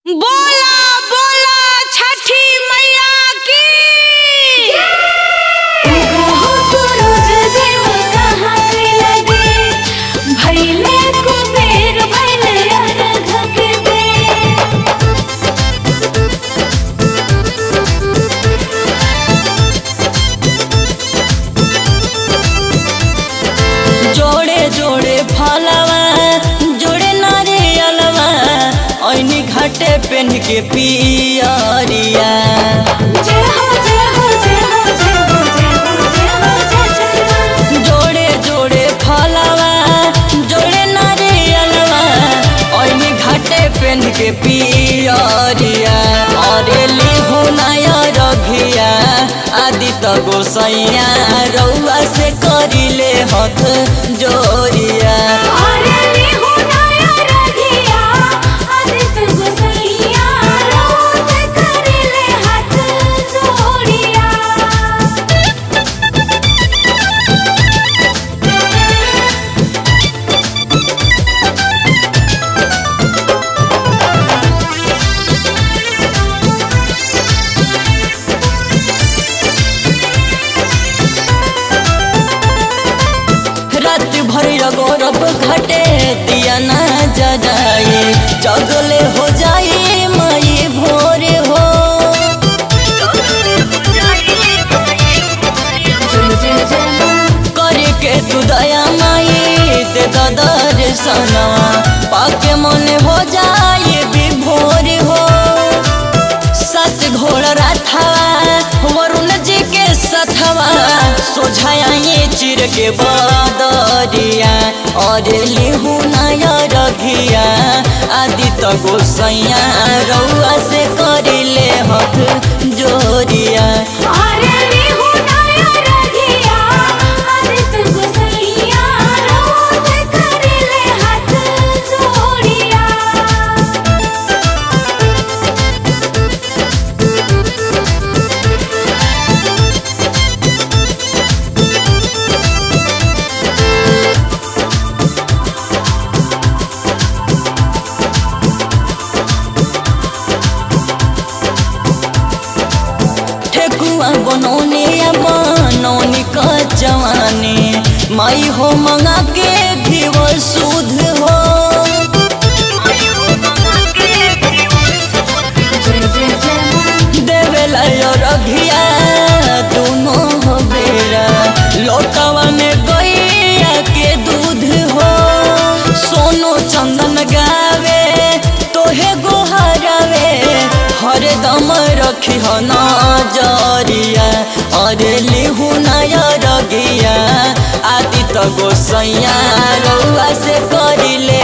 बोला बोला छठी मैया की। जोड़े जोड़े फलवा जोड़े नारियलवा ऐनी घाटे पेन के पियरिया। जोड़े जोड़े फलवा जोड़े नारियलवा ऐनी घाटे पेन के पियरिया। अरे लिहु नया रघिया आदित्य गोसैया रउआ से करिले हथ जोरिया। गौरव घटे दिया ना जराए जगले हो जाए मई भोरे हो। करे के तू दया माई दे दर्शना पाके मन हो जाए विभोर हो। सत घोड़ रथवा वरुण जी के सथवा सोझाया चिर के बदरिया। और लिहु नया रघिया आदित्य गोसैया रउआ से करिले हथ जोरिया। बनौने बनौनी का जवानी माई हो मंगा के घीव सुध हो। देवेला रघिया दोनों हो बेरा लोटवा में गैया के दूध हो। सोनो चंदन गावे तोहे गोहरावे हरदम रखी हो नजरिया। और लिहु नया रघिया आदित्य गोसैया रउआ से करिले